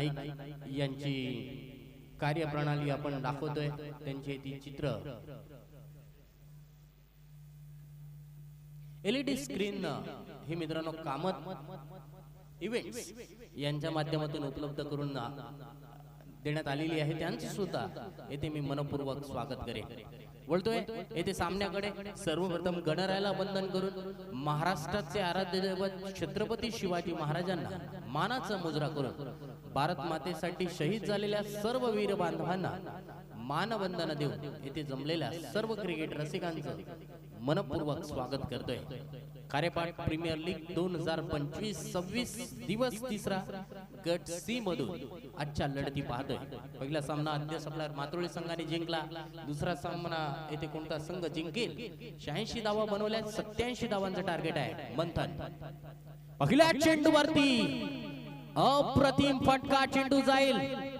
नाईक यांची कार्यप्रणाली आपण दाखवतोय, त्यांचे ती चित्र एलईडी स्क्रीन हे मित्रांनो कामत इव्हेंट्स यांच्या माध्यमातून उपलब्ध करून देण्यात आलेली आहे। त्यांचे सुद्धा येथे मी मनपूर्वक स्वागत करेन। बोलतोय येथे सामन्याकडे सर्वप्रथम गणरायाला वंदन करून महाराष्ट्राचे आराध्य दैवत छत्रपती शिवाजी महाराजांना मानाचा मुजरा करून भारत मातेसाठी शहीद झालेल्या सर्व वीर बांधवांना मानवंदना देऊन येथे जमलेल्या सर्व क्रिकेट रसिकांचं मनपूर्वक स्वागत करतोय। कार्यपाठ प्रीमियर लीग 2025-26 दिवस तिसरा गट सी मधून आजच्या लढती पाहतोय। पहिला सामना अद्याप आपला मातोळी संघाने जिंकला, दुसरा सामना येथे कोणता संघ जिंकेल 86 धावा बनवल्या, 87 धावांचं टार्गेट आहे मंथन। पहिल्या चेंडूवरती अप्रतिम फटका, चेंडू जाईल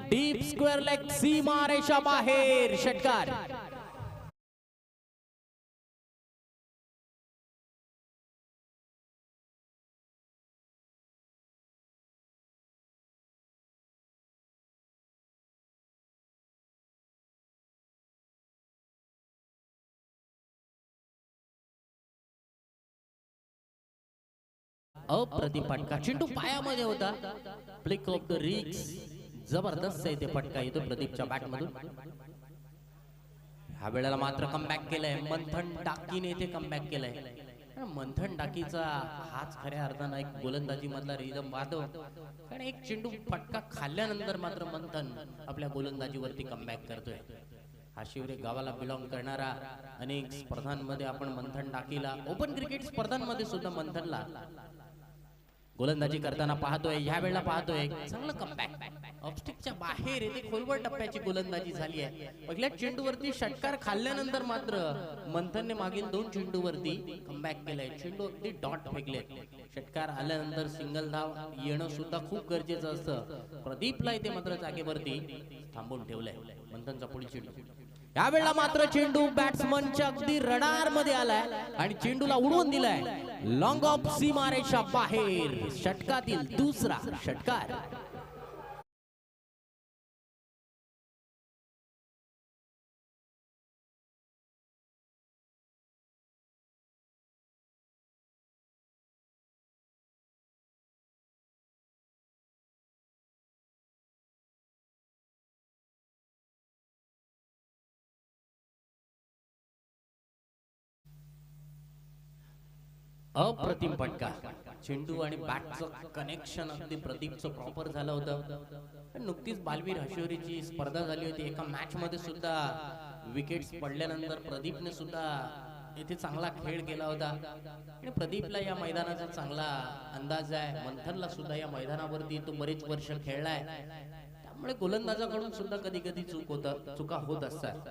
डीप स्क्वेअर लेग, सीमा रेषा बाहेर, षटकार। अप्रतिम फटका, चेंडू पायामध्ये होता, फ्लिक ऑफ द रिक्स, जबरदस्त आहे ते फटका येतो प्रदीपच्या बॅट मधून। ह्या वेळेला मात्र कमबॅक केलंय मंथन टाकीने, इथे कमबॅक केलंय। मंथन टाकीचा हाच खऱ्या अर्थानं एक गोलंदाजी मधला रिदम वादव, कारण एक चेंडू फटका खाल्ल्यानंतर मात्र मंथन आपल्या गोलंदाजीवरती कमबॅक करतोय। हा शिवरे गावाला बिलॉंग करणारा अनेक स्पर्धांमध्ये आपण मंथन टाकीला, ओपन क्रिकेट स्पर्धांमध्ये सुद्धा मंथनला गोलंदाजी करताना पाहतोय। ह्या वेळेला पाहतोय चांगलं कमबॅक, ऑफस्टिकच्या बाहेर येथे खोलवर टप्प्याची गोलंदाजी झाली आहे। पहिल्या चेंडूवरती षटकार खाल्ल्यानंतर मात्र मंथनने मागील 2 चेंडूवरती कमबॅक केलंय, चेंडू अगदी डॉट फेकले। षटकार आल्यानंतर सिंगल धाव येणं सुद्धा खूप गरजेचं असतं। प्रदीपला इथे मात्र जागेवरती थांबवून ठेवलंय मंथनचा पुढील चेंडू। यावेळेला मात्र चेंडू बॅट्समनच्या अगदी रडार मध्ये आलाय आणि चेंडूला उडवून दिलाय लॉंग ऑफ, सीमारेषा बाहेर, षटकातील दुसरा षटकार। अप्रतिम फटका, चेंडू आणि बॅटचं कनेक्शन अगदी प्रदीपचं प्रॉपर झालं होतं। नुकतीच बालवीर हशोरीची स्पर्धा झाली होती, एका मॅच मध्ये सुद्धा विकेट्स पडल्यानंतर प्रदीपने सुद्धा इथे चांगला खेळ केला होता आणि प्रदीपला या मैदानाचा चांगला अंदाज आहे। मंथनला सुद्धा या मैदानावरती तो बरेच वर्ष खेळलाय, त्यामुळे गोलंदाजाकडून सुद्धा कधी कधी चुका होत असतात।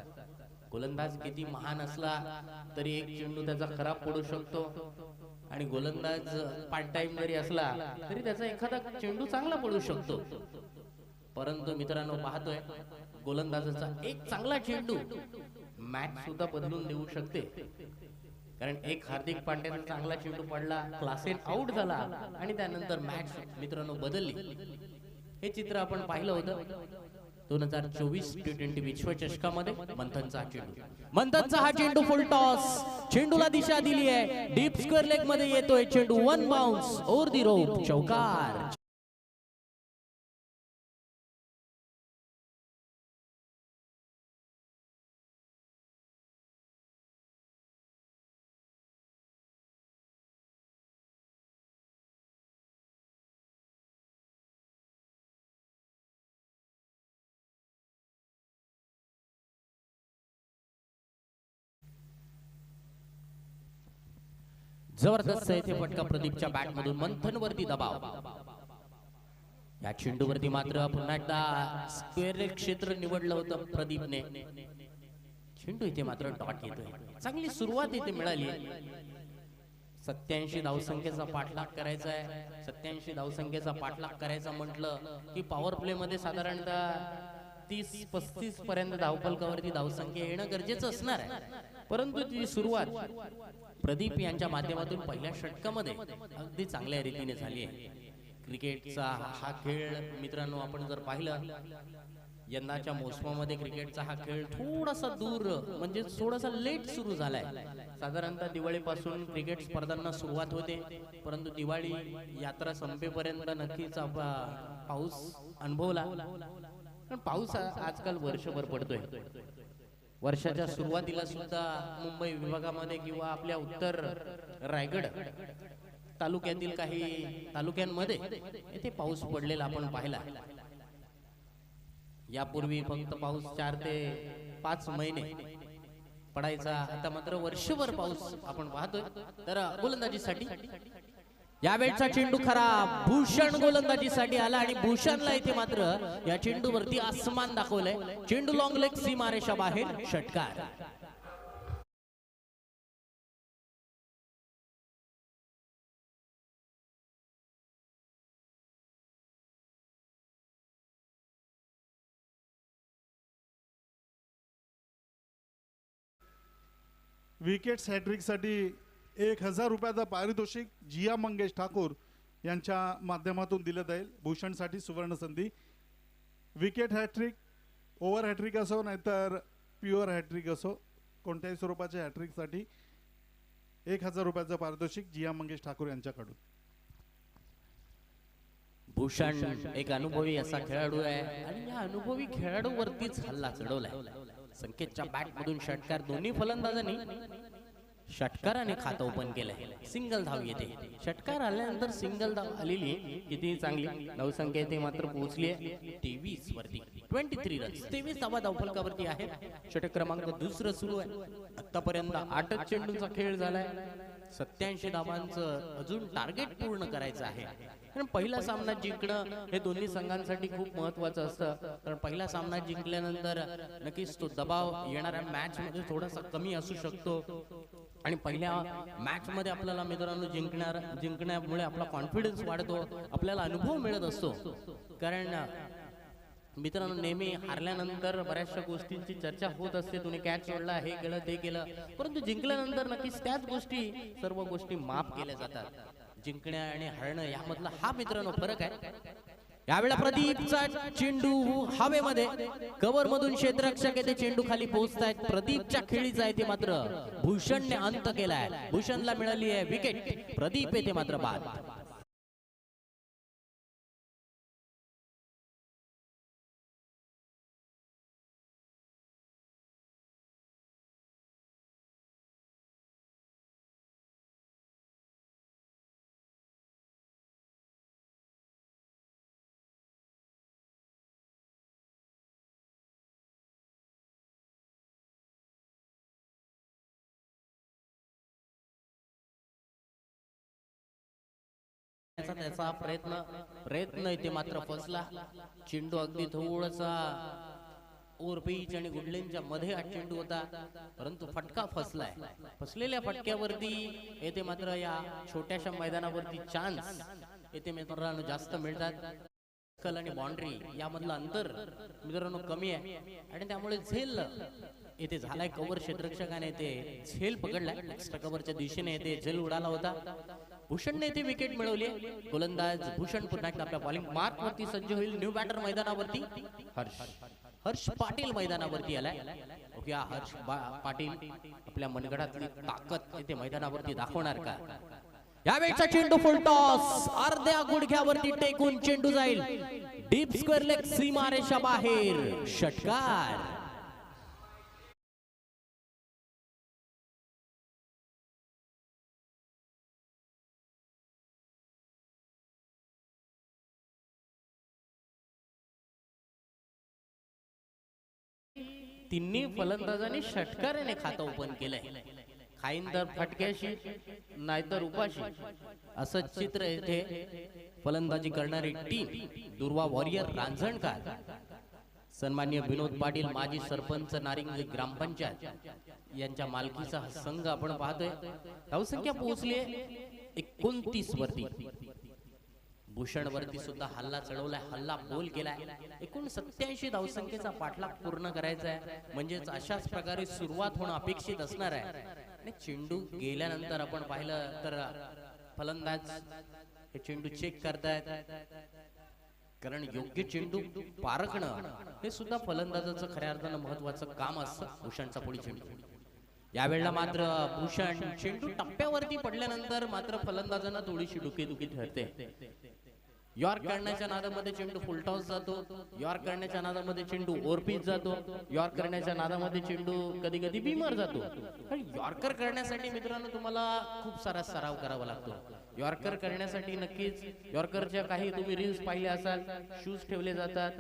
गोलंदाज किती महान असला तरी एक चेंडू त्याचा खराब पडू शकतो आणि गोलंदाज पार्ट टाइम जरी असला तरी त्याचा एखादा चेंडू चांगला पडू शकतो। परंतु मित्रांनो पाहतोय गोलंदाजाचा एक चांगला चेंडू मॅच सुद्धा बदलून देऊ शकते, कारण एक हार्दिक पांड्याचा चांगला चेंडू पडला, क्लासेन आउट झाला आणि त्यानंतर मॅच मित्रांनो बदलली। हे चित्र आपण पाहिलं होतं 2024 T20 विश्वचषकामध्ये। मंथनचा हा चेंडू फुल टॉस, चेंडूला दिशा दिली आहे, डीप स्क्वेअर लेग मध्ये येतोय चेंडू, 1 बाउन्स ओव्हर दी रोप, चौकार। जबरदस्त येथे फटका प्रदीपच्या बॅट मधून, मंथन वरती दबाव। या चेंडूवरती मात्र पुन्हा एकदा स्क्वेअर लेग क्षेत्र निवडलं होतं प्रदीपने, चेंडू इथे मात्र डॉट येतोय। चांगली सुरुवात इथे मिळाली, 87 धावसंख्येचा पाठलाग करायचा आहे। 87 धावसंख्येचा पाठलाग करायचा म्हटलं की पॉवर प्ले मध्ये साधारणतः 30-35 पर्यंत धावफलकावरती धावसंख्या येणं गरजेचं असणार आहे, परंतु ती सुरुवात प्रदीप यांच्या माध्यमातून पहिल्या षटकामध्ये अगदी चांगल्या रीतीने झाली आहे। क्रिकेटचा हा खेळ मित्रांनो आपण जर पाहिलं यंदाच्या मोसमामध्ये क्रिकेटचा हा खेळ थोडासा दूर म्हणजे थोडासा लेट सुरू झालाय. साधारणतः दिवाळीपासून क्रिकेट स्पर्धांना सुरुवात होते, परंतु दिवाळी यात्रा संपेपर्यंत नक्कीच पाऊस अनुभवला. पण पाऊस आजकाल वर्षभर पडतोय. वर्षाच्या सुरुवातीला सुद्धा मुंबई विभागामध्ये किंवा आपल्या उत्तर रायगड तालुक्यातील काही तालुक्यांमध्ये येथे पाऊस पडलेला आपण पाहिला. यापूर्वी फक्त पाऊस 4 ते 5 महिने पडायचा, आता मात्र वर्षभर पाऊस आपण पाहतोय. तर गोलंदाजीसाठी यावेळचा चेंडू खरा भूषण गोलंदाजीसाठी आला आणि भूषणला इथे मात्र या चेंडूवरती आसमान दाखवलंय. चेंडू लॉंग लेग सीमारेषा बाहेर, षटकार. विकेट्स हॅट्रिकसाठी 1000 रुपयाचं पारितोषिक जिया मंगेश ठाकूर यांच्या माध्यमातून दिलं जाईल. भूषणसाठी सुवर्ण संधी. विकेट हॅट्रिक, ओव्हर हॅट्रिक असो नाहीतर प्युअर हॅट्रिक असो, कोणत्याही स्वरूपाच्या हॅट्रिकसाठी 1000 रुपयाचं पारितोषिक जिया मंगेश ठाकूर यांच्याकडून. भूषण एक अनुभवी असा खेळाडू आहे आणि या अनुभवी खेळाडूवरतीच हल्ला चढवलाय. संकेतच्या बॅट मधून षटकार. दोन्ही फलंदाजांनी षटकाराने खातं ओपन केलंय. सिंगल धाव येते. षटकार आल्यानंतर सिंगल धाव आलेली किती चांगली. धावसंख्या येथे मात्र पोहोचली आहे 23 वरती. 23 रन्स, 23 धावा धावफलकावरती आहे. षटक क्रमांक दुसरं सुरू आहे. आतापर्यंत 8 चेंडूंचा खेळ झालाय. 87 धावांचं अजून टार्गेट पूर्ण करायचं आहे. कारण पहिला सामना जिंकणं हे दोन्ही संघांसाठी खूप महत्वाचं असतं. कारण पहिला सामना जिंकल्यानंतर नक्कीच तो दबाव येणाऱ्या मॅच मध्ये थोडासा कमी असू शकतो आणि पहिल्या मॅच मध्ये आपल्याला मित्रांनो जिंकण्यामुळे आपला कॉन्फिडन्स वाढतो, आपल्याला अनुभव मिळत असतो. कारण मित्रांनो नेहमी हारल्यानंतर बऱ्याचशा गोष्टींची चर्चा होत असते. तुम्ही कॅच सोडला, हे केलं ते केलं, परंतु जिंकल्यानंतर नक्कीच त्याच गोष्टी सर्व गोष्टी माफ केल्या जातात. जिंकण्या आणि हरणं यामधला हा मित्रांनो फरक आहे. यावेळेला प्रदीपचा चेंडू हवेमध्ये, कव्हर मधून क्षेत्ररक्षक येथे चेंडू खाली पोहोचतायत. प्रदीपच्या खेळीचा आहे ते मात्र भूषणने अंत केलाय. भूषणला मिळाली आहे विकेट. प्रदीप येथे मात्र बाद. त्याचा प्रयत्न इथे मात्र फसला. चेंडू अगदी थोडासा ओव्हरपिच आणि गुडलेनच्या मध्ये हा चेंडू होता, परंतु फटका फसलाय. फसलेल्या फटक्यावरती येथे मात्र या छोट्याशा मैदानावरती चान्स येथे मित्रांनो जास्त मिळतात. कल आणि बाउंड्री यामधलं अंतर मित्रांनो कमी आहे आणि त्यामुळे झेल येथे झालाय. कव्हर क्षेत्ररक्षकाने ते झेल पकडलाय. एक्स्ट्रा कव्हरच्या दिशेने येथे झेल उडाला होता. भूषणने येथे विकेट मिळवली. गोलंदाज भूषण पुन्हा एकदा आपल्या बॉलिंग मार्क वरती सज्ज होईल. न्यू बॅटर मैदानावरती हर्ष पाटील मैदानावरती आलाय. ओके, हर्ष पाटील आपल्या मनगडातली ताकद येथे मैदानावरती दाखवणार का? यावेळचा चेंडू फुल टॉस, अर्ध्या गुडघ्यावरती टेकून चेंडू जाईल डीप स्क्वेअर लेग सीमारेषा बाहेर, षटकार. तिन्ही फलंदाजांनी षटकाराने खातं ओपन केलंय. खाईंदर फटक्याशी नाहीतर उपाशी असं चित्र येथे फलंदाजी करणारी टीम दुर्वा वॉरियर रांजणकर, सन्माननीय विनोद पाटील माजी सरपंच नारिंगी ग्रामपंचायत यांच्या मालकीचा हा संघ आपण पाहतोय. धावसंख्या पोहोचली 29 वरती. भूषण वरती सुद्धा हल्ला चढवलाय, हल्ला बोल केलाय. एकूण 87 धावसंख्येचा पाठलाग पूर्ण करायचा आहे, म्हणजेच अशाच प्रकारे सुरुवात होणं अपेक्षित असणार आहे. आणि चेंडू गेल्यानंतर आपण पाहिलं तर फलंदाज हे चेंडू चेक करतायत, कारण योग्य चेंडू पारखणं हे सुद्धा फलंदाजाचं खऱ्या अर्थानं महत्वाचं काम असतं. भूषणचा पुढील चेंडू यावेळेला मात्र भूषण चेंडू टप्प्यावरती पडल्यानंतर मात्र फलंदाजांना थोडीशी डुकीदुकी ठरते. यॉर्क करण्याच्या नादामध्ये चेंडू फुलटॉस जातो, यॉर्क करण्याच्या नादामध्ये चेंडू ओव्हरपिच जातो, यॉर्क करण्याच्या नादामध्ये चेंडू कधी कधी बीमर जातो. यॉर्कर करण्यासाठी मित्रांनो तुम्हाला खूप सारा सराव करावा लागतो. यॉर्कर करण्यासाठी नक्कीच यॉर्करच्या काही तुम्ही रील्स पाहिले असाल, शूज ठेवले जातात,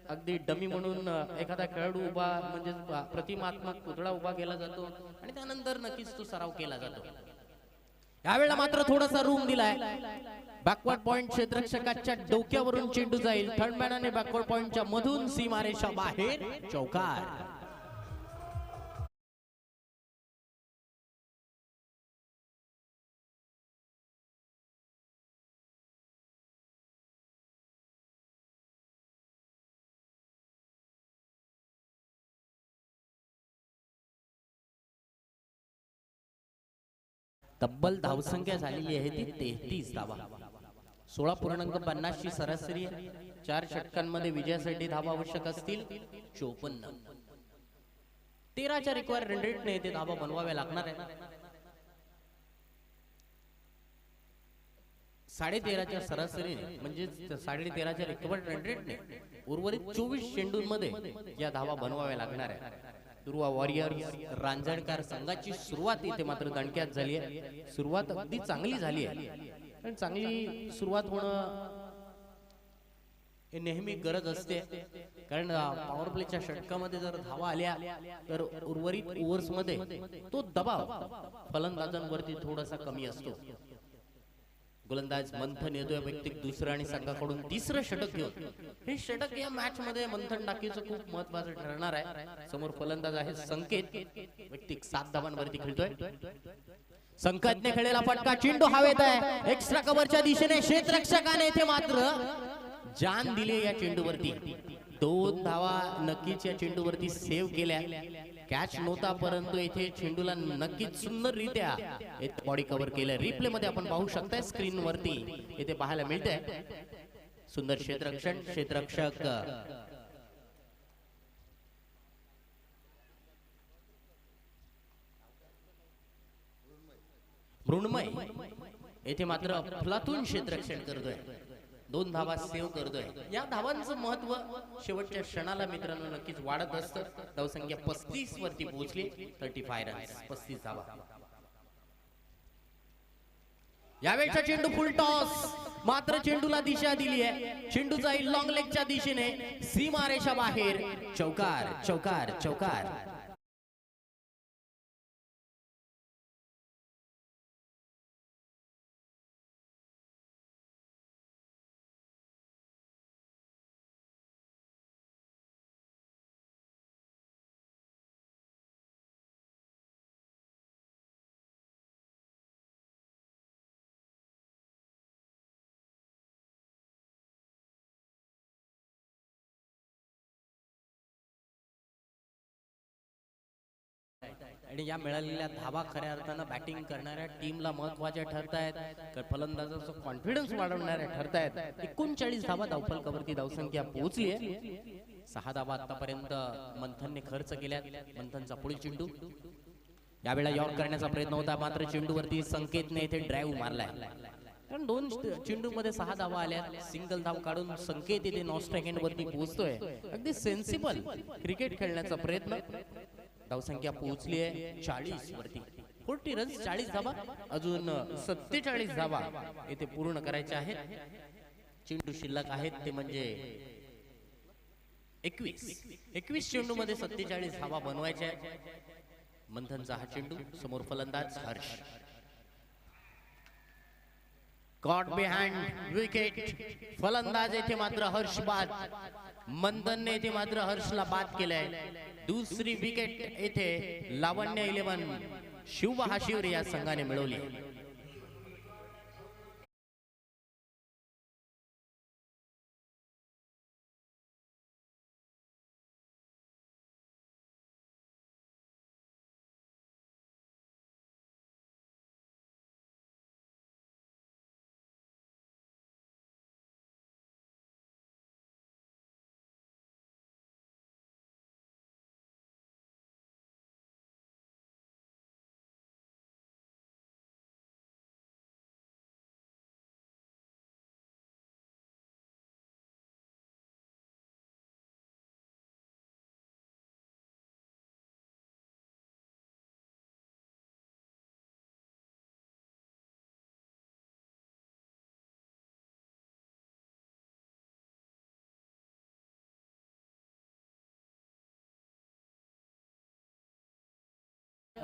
अगदी डमी म्हणून एखादा खेळाडू उभा म्हणजे प्रतिमात्मक पुतळा उभा केला जातो आणि त्यानंतर नक्कीच तो सराव केला जातो. यावेळेला मात्र थोडासा रूम दिलाय. बॅकवर्ड पॉइंट क्षेत्ररक्षकाच्या डोक्यावरून चेंडू जाईल. थर्ड मॅनाने बॅकवर्ड पॉइंटच्या मधून सीमारेषा बाहेर, चौकार. तब्बल धावसंख्या झालेली आहे ती 33 धावा. 16.50 ची सरासरी आहे. 4 षटकांमध्ये विजयासाठी धावा आवश्यक असतील 54. 13च्या रिक्वायर्ड रन रेटने ते धावा बनवाव्या लागणार आहे. 13.5च्या सरासरीने म्हणजे 13.5च्या रिक्वायर्ड रन रेटने उर्वरित 24 चेंडूंमध्ये या धावा बनवाव्या लागणार आहे. दुर्वा वॉरियर्स रांजणकार संघाची सुरुवात इथे मात्र दणक्यात झाली आहे. सुरुवात अगदी चांगली झाली आहे, पण चांगली सुरुवात होणं हे नेहमी गरज असते, कारण पॉवर प्लेच्या षटकामध्ये जर धावा आल्या तर उर्वरित ओव्हर्स मध्ये तो दबाव फलंदाजांवरती थोडासा कमी असतो. गोलंदाज मंथन येतोय वैयक्तिक दुसरं आणि संघाकडून तिसरं षटक घेऊन. हे षटक या मॅच मध्ये मंथन टाकीचं खूप महत्वाचं ठरणार आहे. समोर फलंदाज आहे संकेत, वैयक्तिक 7 धावांवरती खेळतोय. संकेतने खेळलेला फटका चेंडू हवेत आहे. एक्स्ट्रा कव्हरच्या दिशेने क्षेत्ररक्षकाने इथे मात्र जान दिली या चेंडूवरती. 2 धावा नक्कीच या चेंडूवरती सेव्ह केल्या. कॅच नव्हता परंतु इथे चेंडूला नक्कीच सुंदररित्या बॉडी कव्हर केलं. रिप्ले मध्ये आपण पाहू शकता स्क्रीन वरती इथे पाहायला मिळतंय सुंदर क्षेत्ररक्षक मृण्मय येथे मात्र अफलातून क्षेत्ररक्षण करतोय. 2 धावा सेव्ह करतोय. या धावांचं महत्व शेवटच्या क्षणाला मित्रांनो नक्कीच वाढत असतं. धावसंख्या 35 वरती पोहोचली. 35 रन्स, 35 धावा. यावेळचा चेंडू फुल टॉस, मात्र चेंडूला दिशा दिली आहे. चेंडू जाईल लॉंग लेगच्या दिशेने, सीमारेषा बाहेर, चौकार चौकार चौकार. आणि या मिळालेल्या धावा खऱ्या अर्थानं बॅटिंग करणाऱ्या टीमला महत्वाच्या ठरतायत, फलंदाजाचा कॉन्फिडन्स वाढवणाऱ्या ठरतायत. 39 धावा धावफलकावरती धावसंख्या पोहोचली आहे. 6 धावा आतापर्यंत मंथनने खर्च केल्यात. मंथनचा पुढील चेंडू यावेळेला यॉर्क करण्याचा प्रयत्न होता, मात्र चेंडूवरती संकेतने इथे ड्राईव्ह मारलाय. कारण 2 चेंडू मध्ये 6 धावा आल्या. सिंगल धाव काढून संकेत इथे नॉन-स्ट्राईक एंड वरती पोहोचतोय. अगदी सेन्सिबल क्रिकेट खेळण्याचा प्रयत्न. धावसंख्या पोहोचली आहे 40 वरती. 40 रन्स, 40 धावा. अजून 47 धावा इथे पूर्ण करायच्या आहेत. चेंडू शिल्लक आहेत ते म्हणजे 21 चेंडू मध्ये 47 धावा बनवायच्या आहेत. मंथनचा हा चेंडू, समोर फलंदाज हर्ष. God behind wicket. फलंदाज येथे मात्र हर्ष बाद. मंथनने येथे मात्र हर्षला बाद केलाय. दुसरी विकेट येथे लावण्य 11 शिवहाशिवरे या संघाने मिळवली.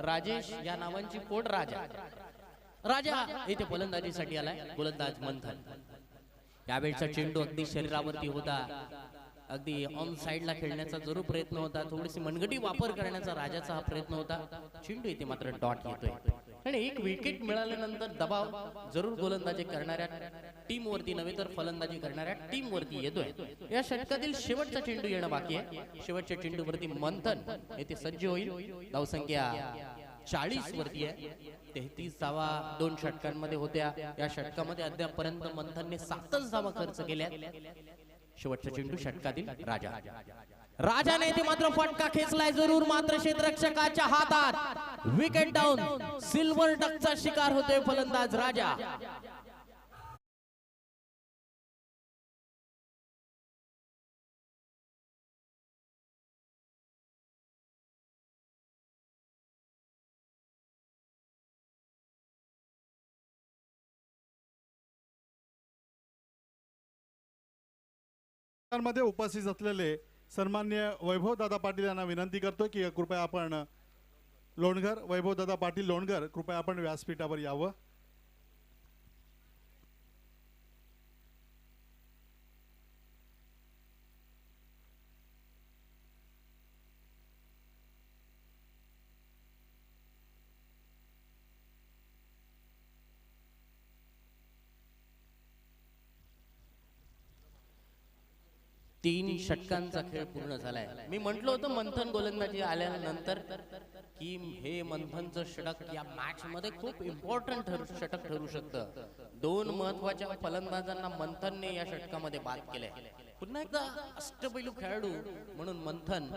राजेश या नावांची कोड राजा राजा इथे फलंदाजीसाठी आलाय. गोलंदाज मंथन. यावेळचा चेंडू अगदी शरीरावरती होता, अगदी ऑन साइडला खेळण्याचा जरूर प्रयत्न होता, थोडीशी मनगटी वापर करण्याचा राजाचा हा प्रयत्न होता. चेंडू इथे मात्र डॉट येतोय आणि एक विकेट मिळाल्यानंतर दबाव जरूर गोलंदाजी करणाऱ्या टीम वरती नव्हे तर फलंदाजी करणाऱ्या टीम वरती येतोय. या षटकातील शेवटचा चेंडू येणं बाकी आहे. शेवटच्या चेंडूवरती मंथन येथे सज्ज होईल. धावसंख्या 40 वरती आहे. 33 धावा 2 षटकांमध्ये होत्या. या षटकामध्ये अद्यापर्यंत मंथनने 7च धावा खर्च केल्या. शेवटचा चेंडू षटकातील राजा. राजाने इथे मात्र फटका खेचलाय जरूर, मात्र क्षेत्ररक्षकाच्या हातात विकेट डाऊन. सिल्वर डकचा शिकार होतोय फलंदाज राजा. मध्ये उपस्थित असलेले सन्मान्य वैभव दादा पाटील यांना विनंती करतो की कृपया आपण लोणगर, वैभव दादा पाटील लोणगर, कृपया आपण व्यासपीठावर यावं. तीन षटकांचा खेळ पूर्ण झालाय. मी म्हटलं होतं मंथन गोलंदाजी आल्यानंतर की हे मंथनचं षटक या मॅच मध्ये खूप इम्पॉर्टंट षटक ठरू शकतं. 2 महत्वाच्या फलंदाजांना मंथनने या षटकामध्ये बाद केलंय. पुन्हा एकदा अष्टपैलू खेळाडू म्हणून मंथन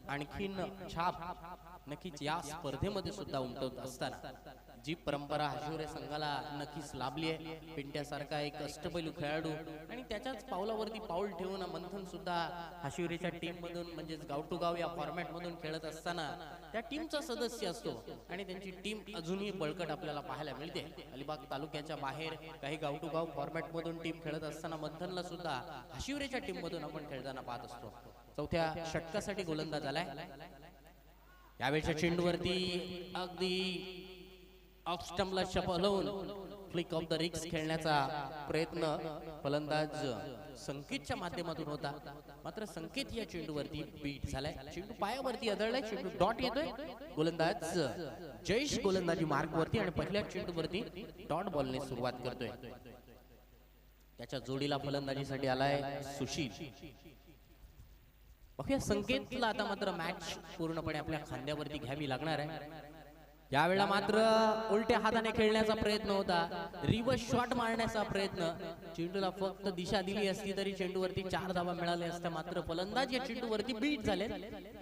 आणखीन छाप नक्कीच या स्पर्धेमध्ये सुद्धा उमटवत असताना जी परंपरा हाशिवरे संघाला नक्कीच लाभली आहे. पिंट्यासारखा एक अष्टपैलू खेळाडू आणि त्याच्याच पावलावरती पाऊल ठेवून मंथन सुद्धा हाशिवरेच्या टीम मधून म्हणजेच गाव टू गाव या फॉर्मॅट मधून खेळत असताना त्या टीमचा सदस्य असतो आणि त्यांची टीम अजूनही बळकट आपल्याला पाहायला मिळते. अलिबाग तालुक्याच्या बाहेर काही गाव टू गाव फॉर्मॅट मधून टीम खेळत असताना मंथनला सुद्धा हाशिवरेच्या टीम मधून आपण खेळताना पाहत असतो. चौथ्या षटकासाठी गोलंदाज आलाय. यावेळच्या चेंडूवरती अगदी ऑफ स्टंपला हलवून फ्लिक ऑफ द रिक्स खेळण्याचा प्रयत्न फलंदाज संकेतच्या माध्यमातून होता, मात्र संकेत या चेंडूवरती बीट झालाय. चेंडू पायावरती आदळलाय, चेंडू डॉट येतोय. गोलंदाज जयेश गोलंदाजी मार्क वरती आणि पहिल्या चेंडूवरती डॉट बॉलने सुरुवात करतोय. त्याच्या जोडीला फलंदाजीसाठी आलाय सुशील. बघूया संकेतला आता मात्र मॅच पूर्णपणे आपल्या खांद्यावरती घ्यावी लागणार आहे. यावेळेला मात्र उलट्या हाताने खेळण्याचा प्रयत्न होता, रिव्हर्स शॉट मारण्याचा प्रयत्न. चेंडूला फक्त दिशा दिली असती तरी चेंडूवरती 4 धावा मिळाल्या असत्या, मात्र फलंदाज या चेंडूवरती बीट झाले.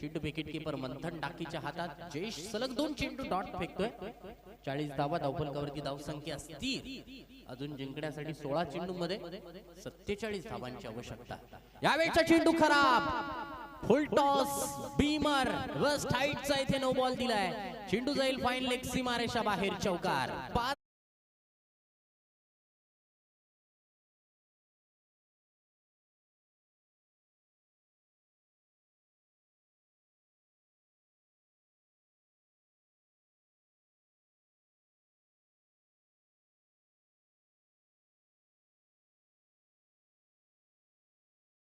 चेंडू विकेट किपर मंथन डाकीच्या हातात. जयेश सलग 2 चेंडू डॉट फेकतोय. 40 धावा धावफलकावरती धावसंख्या स्थिर. अजून जिंकण्यासाठी 16 चेंडू मध्ये 47 धावांची आवश्यकता. यावेळचा चेंडू खराब. फुल टॉस बीमर वेस्ट हाईटचा इथे नो बॉल दिलाय. चेंडू जाईल फाईन लेग सीमारेषा बाहेर चौकार.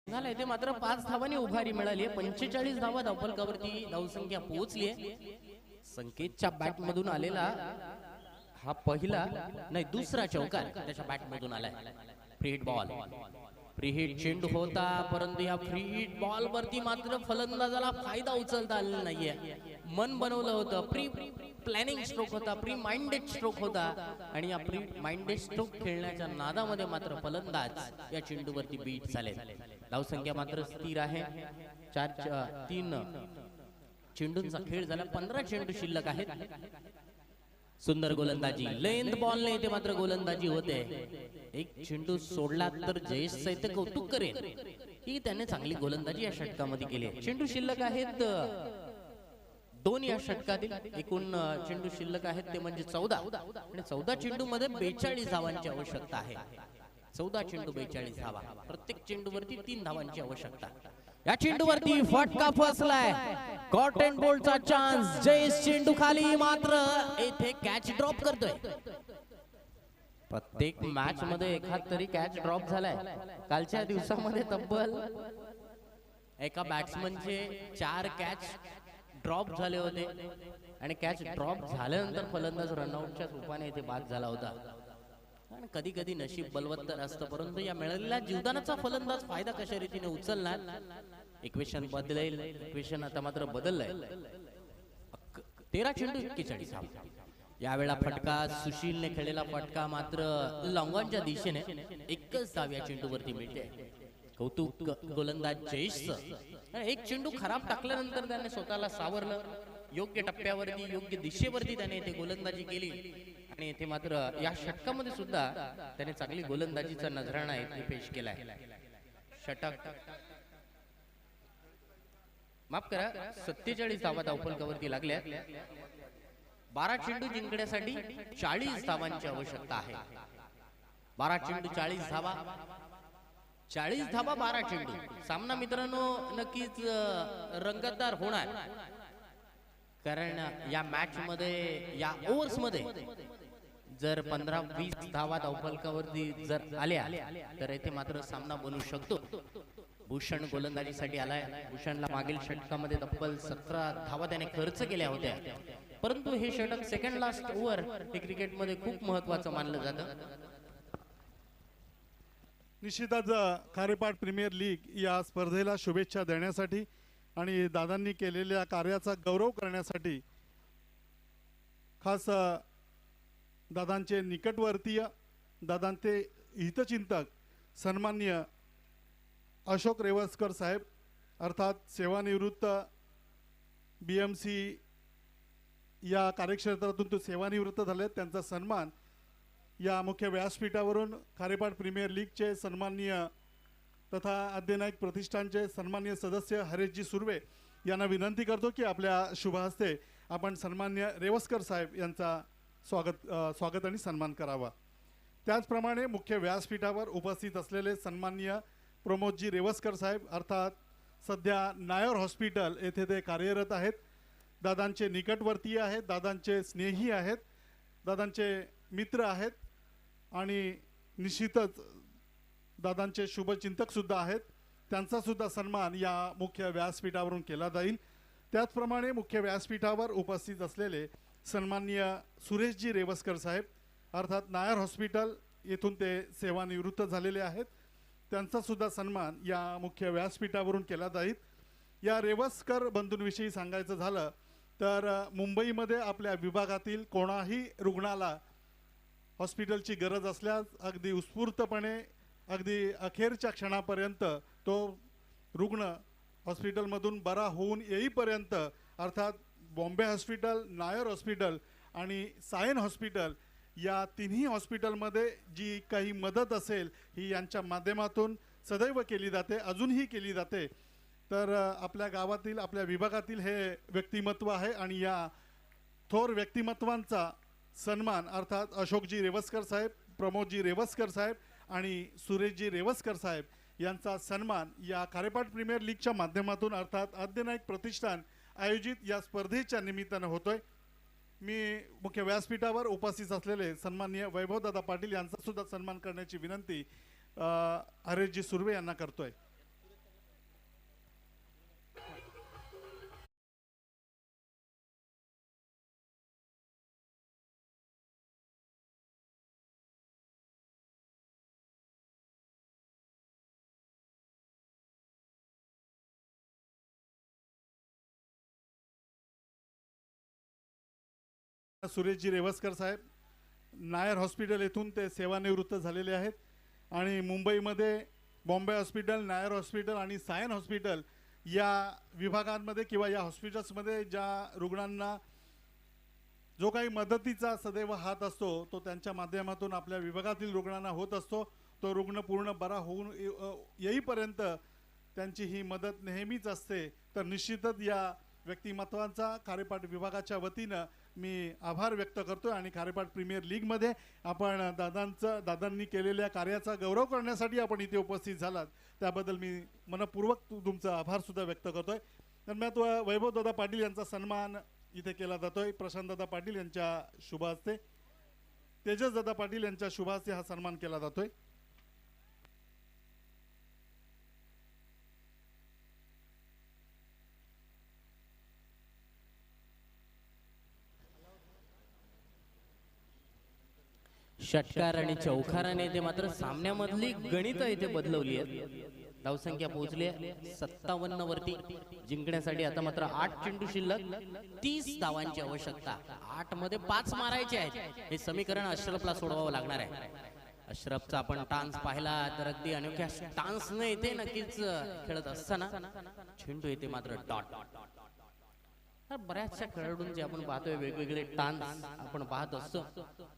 झालं इथे मात्र 5 धावांनी उभारी मिळाली. 45 धावा धावफलकावरती धावसंख्या पोहोचली. संकेतच्या बॅट मधून आलेला हा पहिला नाही दुसरा चौकार त्याच्या बॅट मधून आलाय. Free hit ball. Free hit चेंडू होता, परंतु या फ्री हिट बॉल वरती मात्र फलंदाजाला फायदा उचलता आलेला नाहीये. मन बनवलं होतं, प्री प्लॅनिंग स्ट्रोक होता, प्री माइंडेड स्ट्रोक होता आणि या प्री माइंडेड स्ट्रोक खेळण्याच्या नादामध्ये मात्र फलंदाज या चेंडूवरती बीट झाले. धावसंख्या मात्र स्थिर आहे. 3 चेंडूंचा खेळ झाला. 15 चेंडू शिल्लक आहेत. सुंदर गोलंदाजी. लेंथ बॉलने इथे मात्र गोलंदाजी होते. एक चेंडू सोडला तर जयेशचं इथे कौतुक करेल की त्याने चांगली गोलंदाजी या षटकामध्ये केली. चेंडू शिल्लक आहेत 2 या षटकातील. एकूण चेंडू शिल्लक आहेत ते म्हणजे 14 आणि 14 चेंडू मध्ये 42 धावांची आवश्यकता आहे. 14 चेंडू 42 धावा. प्रत्येक चेंडूवरती 3 धावांची आवश्यकता. या चेंडूवरती फटका फसलाय. कॉटन बोल्टचा चान्स. जयेश चेंडू खाली, मात्र येथे कॅच ड्रॉप करतोय. प्रत्येक मॅच मध्ये एखाद तरी कॅच ड्रॉप झालाय. कालच्या दिवसामध्ये तब्बल एका बॅट्समनचे 4 कॅच ड्रॉप झाले होते आणि कॅच ड्रॉप झाल्यानंतर फलंदाज रनआउटच्या रूपाने इथे बाद झाला होता. आणि कधी कधी नशीब बलवत्तर असतं, परंतु या मिळालेल्या जीवदानाचा फलंदाज फायदा कशा रीतीने उचलणार. इक्वेशन बदलेल, इक्वेशन आता मात्र बदललंय. 13 चेंडू 41 धावा. यावेळा फटका सुशीलने खेळलेला फटका मात्र लॉंगॉनच्या दिशेने एकच धाव या चेंडूवरती मिळते. कौतुक गोलंदाज जयेशचं. एक चेंडू खराब टाकल्यानंतर त्याने स्वतःला सावरलं. योग्य टप्प्यावरती योग्य दिशेवरती त्याने इथे गोलंदाजी केली आणि इथे मात्र या षटकामध्ये सुद्धा त्याने चांगली गोलंदाजीचा नजराणा इथे पेश केलाय. षटक माफ करा 47 धावा धावफलकावरती लागल्या. 12 चेंडू जिंकण्यासाठी 40 धावांची आवश्यकता आहे. 12 चेंडू 40 धावा, 40 धावा 12 चेंडू. सामना मित्रांनो नक्कीच रंगतदार होणार, कारण या मॅच मध्ये या ओव्हर्स मध्ये जर 15-20 धावा धावफलकावरती जर आल्या तर इथे मात्र सामना बनू शकतो. भूषण गोलंदाजीसाठी आलाय. भूषणला मागील षटकामध्ये तब्बल 17 धावा त्याने खर्च केल्या होत्या, परंतु हे षटक सेकंड लास्ट ओव्हर हे क्रिकेटमध्ये खूप महत्वाचं मानलं जातं. निश्चितच खारेपाट प्रीमियर लीग या स्पर्धेला शुभेच्छा देण्यासाठी आणि दादांनी केलेल्या कार्याचा गौरव करण्यासाठी खास दादांचे निकटवर्तीय, दादांचे हितचिंतक सन्माननीय अशोक रेवस्कर साहेब, अर्थात सेवानिवृत्त BMC या कार्यक्षेत्रातून तो सेवानिवृत्त झाले. त्यांचा सन्मान या मुख्य व्यासपीठावरून खारेपाट प्रीमियर लीगचे सन्माननीय तथा आद्यनायक प्रतिष्ठानचे सन्माननीय सदस्य हरेशजी सुर्वे यांना विनंती करतो की आपल्या शुभ हस्ते आपण सन्माननीय रेवस्कर साहेब यांचा स्वागत आणि सन्मान करावा. त्याचप्रमाणे मुख्य व्यासपीठावर उपस्थित असलेले सन्माननीय प्रमोदजी रेवस्कर साहेब, अर्थात सध्या नायर हॉस्पिटल येथे ते कार्यरत आहेत. दादांचे निकटवर्तीय आहेत, दादांचे स्नेही आहेत, दादांचे मित्र आहेत आणि निश्चितच दादांचे शुभचिंतक सुद्धा आहेत. त्यांचा सुद्धा सन्मान या मुख्य व्यासपीठावरून केला जाईल. त्याचप्रमाणे मुख्य व्यासपीठावर उपस्थित असलेले सन्माननीय सुरेशजी रेवस्कर साहेब, अर्थात नायर हॉस्पिटल येथून ते सेवानिवृत्त झालेले आहेत. त्यांचा सुद्धा सन्मान या मुख्य व्यासपीठावरून केला जाईल. या रेवस्कर बंधूंविषयी सांगायचं झालं तर मुंबईमध्ये आपल्या विभागातील कोणाही रुग्णाला हॉस्पिटलची गरज असल्यास अगदी उत्स्फूर्तपणे अगदी अखेरच्या क्षणापर्यंत तो रुग्ण हॉस्पिटलमधून बरा होऊन येईपर्यंत, अर्थात बॉम्बे हॉस्पिटल, नायर हॉस्पिटल आणि सायन हॉस्पिटल या तिन्ही हॉस्पिटलमध्ये जी काही मदत असेल ही यांच्या माध्यमातून सदैव केली जाते, अजूनही केली जाते. तर आपल्या गावातील, आपल्या विभागातील हे व्यक्तिमत्व आहे आणि या थोर व्यक्तिमत्वांचा सन्मान अर्थात अशोकजी रेवस्कर साहेब, प्रमोदजी रेवस्कर साहेब आणि सुरेशजी रेवस्कर साहेब यांचा सन्मान या खारेपाट प्रीमियर लीगच्या माध्यमातून अर्थात आद्यनायक प्रतिष्ठान आयोजित या स्पर्धेच्या निमित्तानं होतोय. मी मुख्य व्यासपीठावर उपस्थित असलेले सन्माननीय वैभवदादा पाटील यांचा सुद्धा सन्मान करण्याची विनंती हरेशजी सुर्वे यांना करतोय. सुरेशजी रेवस्कर साहेब नायर हॉस्पिटल येथून ते सेवानिवृत्त झालेले आहेत आणि मुंबईमध्ये बॉम्बे हॉस्पिटल, नायर हॉस्पिटल आणि सायन हॉस्पिटल या विभागांमध्ये किंवा या हॉस्पिटल्समध्ये ज्या रुग्णांना जो काही मदतीचा सदैव हात असतो तो त्यांच्या माध्यमातून आपल्या विभागातील रुग्णांना होत असतो. तो रुग्ण पूर्ण बरा होऊन येईपर्यंत त्यांची ही मदत नेहमीच असते. तर निश्चितच या व्यक्तिमत्वांचा खारेपाट विभागाच्या वतीनं मी आभार व्यक्त करतो आणि खारेपाट प्रीमियर लीगमध्ये आपण दादांनी केलेल्या कार्याचा गौरव करण्यासाठी आपण इथे उपस्थित झालात त्याबद्दल मी मनपूर्वक तुमचा आभार सुद्धा व्यक्त करतोय. दरम्यान वैभव दादा पाटील यांचा सन्मान इथे केला जातोय. प्रशांत दादा पाटील यांच्या शुभ हस्ते, तेजस दादा पाटील यांच्या शुभ हस्ते हा सन्मान केला जातोय. षटकार आणि चौकाराने ते मात्र सामन्यामधली गणित इथे बदलवली आहेत. धावसंख्या पोहोचली आहे 57 वरती. जिंकण्यासाठी आता मात्र 8 चेंडू शिल्लक, 30 धावांची आवश्यकता. 8 मध्ये 5 मारायचे आहेत. हे समीकरण अश्रफला सोडवावं लागणार आहे. अश्रफचा आपण टान्स पाहिला तर अगदी अनोख्या टान्सने इथे नक्कीच खेळत असताना चेंडू येते मात्र डॉट. बऱ्याचशा खेळाडूंचे आपण पाहतोय वेगवेगळे टान्स आपण पाहत असतो.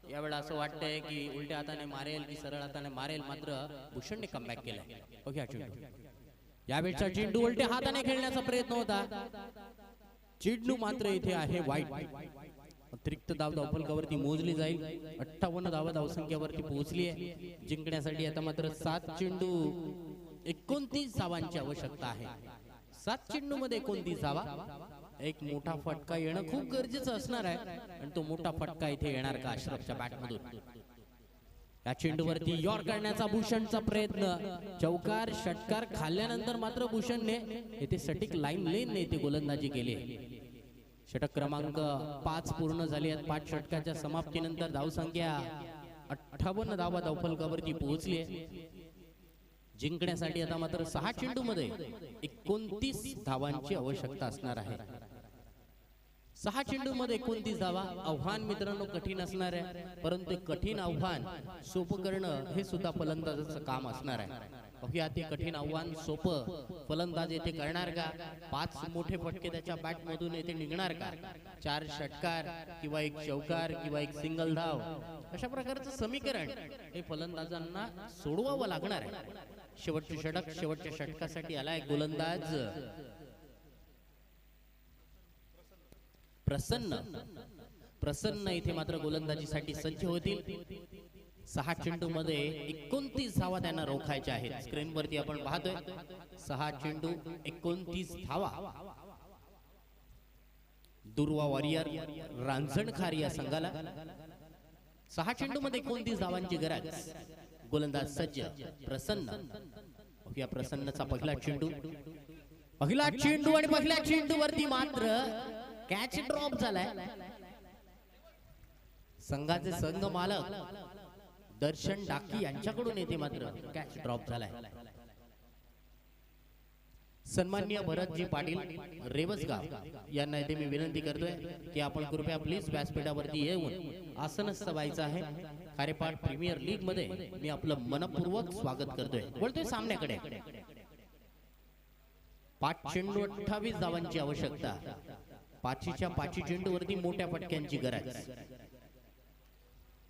यावेळेला असं वाटतंय की उलट्या हाताने मारेल की सरळ हाताने मारेल, मात्र भूषणने कमबॅक केलाय. बघूया चेंडू. यावेळेचा चेंडू उलट्या हाताने खेळण्याचा प्रयत्न होता. चेंडू मात्र इथे आहे वाईट. अतिरिक्त धाव धावफलकावरती मोजली जाईल. 58 धावा धावसंख्यावरती पोहोचली आहे. जिंकण्यासाठी आता मात्र 7 चेंडू 29 धावांची आवश्यकता आहे. 7 चेंडू मध्ये 29 धावा. एक मोठा फटका येणं खूप गरजेचं असणार आहे आणि तो मोठा फटका इथे येणार का अश्रफच्या बॅटमधून? या चेंडूवरती यॉर्क करण्याचा भूषणचा प्रयत्न. चौकार षटकार खाल्ल्यानंतर मात्र भूषणने इथे सटीक लाईन लेन इथे गोलंदाजी केली. षटक क्रमांक 5 पूर्ण झाली आहेत. 5 षटकाच्या समाप्तीनंतर धावसंख्या 58 धावा धावफलकावरती पोहोचली आहे. जिंकण्यासाठी आता मात्र 6 चेंडू मध्ये 29 धावांची आवश्यकता असणार आहे. 6 चेंडू मध्ये 29 धावा. आव्हान मित्रांनो कठीण असणार आहे, परंतु कठीण आव्हान सोपं करणं हे सुद्धा फलंदाजाचं काम असणार आहे. बघूया ते कठीण आव्हान सोपं फलंदाज येथे करणार का? 5 मोठे फटके त्याच्या बॅट मधून येथे निघणार का? 4 षटकार किंवा 1 चौकार किंवा 1 सिंगल धाव, अशा प्रकारचं समीकरण हे फलंदाजांना सोडवावं लागणार आहे. शेवटचे षटक, शेवटच्या षटकासाठी आलाय गोलंदाज प्रसन्न इथे मात्र गोलंदाजीसाठी सज्ज होतील. 6 चेंडू मध्ये 29 धावा त्यांना रोखायच्या आहेत. स्क्रीनवरती आपण पाहतोय 6 चेंडू 29 धावा. दुर्वा वॉरियर रांजणखार या संघाला 6 चेंडू मध्ये 29 धावांची गरज. गोलंदाज सज्ज प्रसन्न. या प्रसन्नचा पहिला चेंडू आणि पहिल्या चेंडू वरती मात्र कॅच ड्रॉप झालाय. संघाचे संघ मालक दर्शन डाकी यांच्याकडून येथे मात्र कॅच ड्रॉप झालाय. सन्माननीय भरतजी पाटील रेवसगाव यांना इथे मी विनंती करतोय की आपण कृपया प्लीज व्यासपीठावरती येऊन आसनस्थ व्हायचं आहे. कार्यपाठ प्रीमियर लीग मध्ये मी आपलं मनपूर्वक स्वागत करतोय. बोलतोय सामन्याकडे 5 चेंडू 28 धावांची आवश्यकता. 5च्या 5 चेंडूवरती मोठ्या फटक्यांची गरज.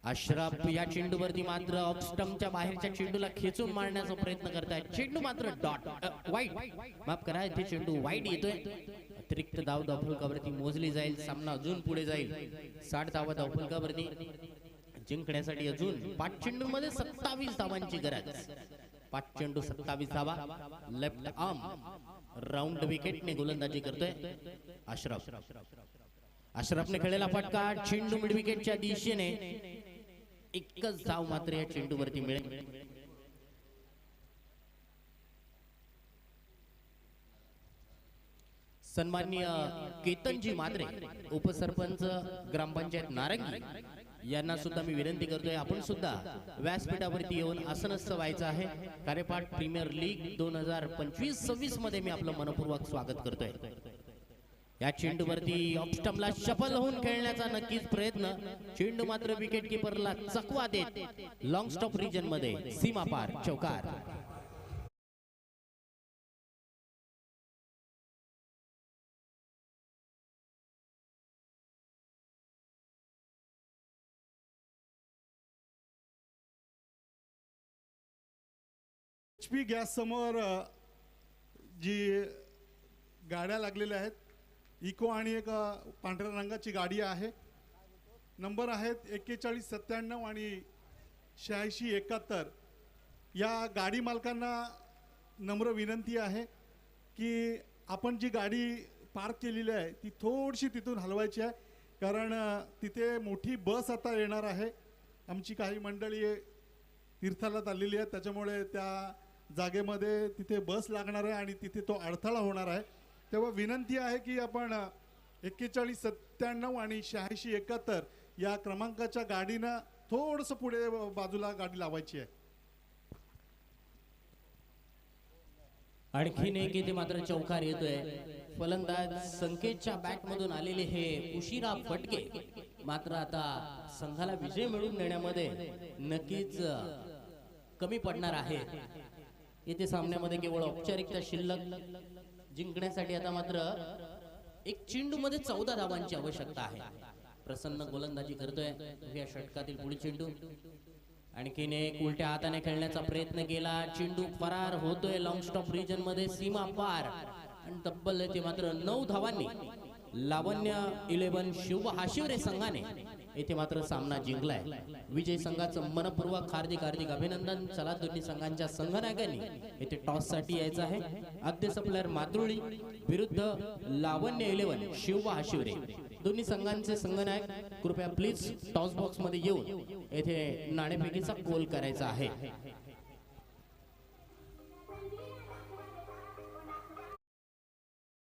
अश्रफ या चेंडूवरती मात्र ऑफ स्टंपच्या बाहेरच्या चेंडूला खेचून मारण्याचा प्रयत्न करतायत. चेंडू मात्र डॉट वाईट, माफ करा इथे चेंडू वाईट येतोय. अतिरिक्त धाव धावफलकावरती मोजली जाईल. सामना अजून पुढे जाईल. 60 धावा धावफलकावरती. जिंकण्यासाठी अजून 5 चेंडू मध्ये 27 धावांची गरज. 5 चेंडू 27 धावा. लेफ्ट आर्म राऊंड विकेटने गोलंदाजी करतोय अश्रफने खेळलेला फटका चेंडू मिड विकेटच्या दिशेने. एकच धाव मात्र या चेंडूवरती मिळेल. सन्माननीय केतनजी मात्रे उपसरपंच ग्रामपंचायत नारंगी यांना सुद्धा मी विनंती करतोय आपण सुद्धा व्यासपीठावरती येऊन आसनस्थ व्हायचं आहे. कार्यपाठ प्रीमियर लीग 2025-26 मध्ये मी आपलं मनपूर्वक स्वागत करतोय. या चेंडूवरती ऑफ स्टंपला शफल होऊन खेळण्याचा नक्कीच प्रयत्न. चेंडू मात्र विकेट किपरला चकवा देत लॉंग स्टॉप रिजन मध्ये सीमा पार चौकार. HP गॅस समोर जी गाड्या लागलेल्या आहेत, इको आणि एक पांढऱ्या रंगाची गाडी आहे. नंबर आहेत 4197 आणि 8671. या गाडी मालकांना नम्र विनंती आहे की आपण जी गाडी पार्क केलेली आहे ती थोडीशी तिथून हलवायची आहे, कारण तिथे मोठी बस आता येणार आहे. आमची काही मंडळी तीर्थाला चाललेली आहे, त्याच्यामुळे त्या जागेमध्ये तिथे बस लागणार आहे आणि तिथे तो अडथळा होणार आहे. तेव्हा विनंती आहे की आपण 4197 आणि 8671 या क्रमांकाच्या गाडीनं थोडंसं पुढे बाजूला गाडी लावायची आहे. आणखीन एक इथे मात्र चौकार येतोय. फलंदाज संकेतच्या बॅट मधून आलेले हे उशिरा फटके मात्र आता संघाला विजय मिळवून देण्यामध्ये नक्कीच कमी पडणार आहे. येथे सामन्यामध्ये केवळ औपचारिकता शिल्लक. जिंकण्यासाठी आता मात्र एक चेंडू मध्ये 14 धावांची आवश्यकता आहे. प्रसन्न गोलंदाजी करतोय या षटकातील पुढील चेंडू. आणखीन एक उलट्या हाताने खेळण्याचा प्रयत्न केला, चेंडू फरार होतोय लॉंग स्टॉप रिजन मध्ये, सीमा पार आणि तब्बल येथे मात्र 9 धावांनी लावण्य 11 शुभ हाशिवरे संघाने येथे मात्र सामना जिंकलाय. विजय संघाचं मनपूर्वक हार्दिक अभिनंदन. चला दोन्ही संघांच्या संघनायकांनी येथे टॉस साठी यायचं आहे. आद्य प्लेयर मातृळी विरुद्ध लावण्य 11 शिव हाशिवरे. दोन्ही संघांचे संघनायक कृपया प्लीज टॉस बॉक्स मध्ये येऊन येथे नाणेफेकीचा कोल करायचा आहे.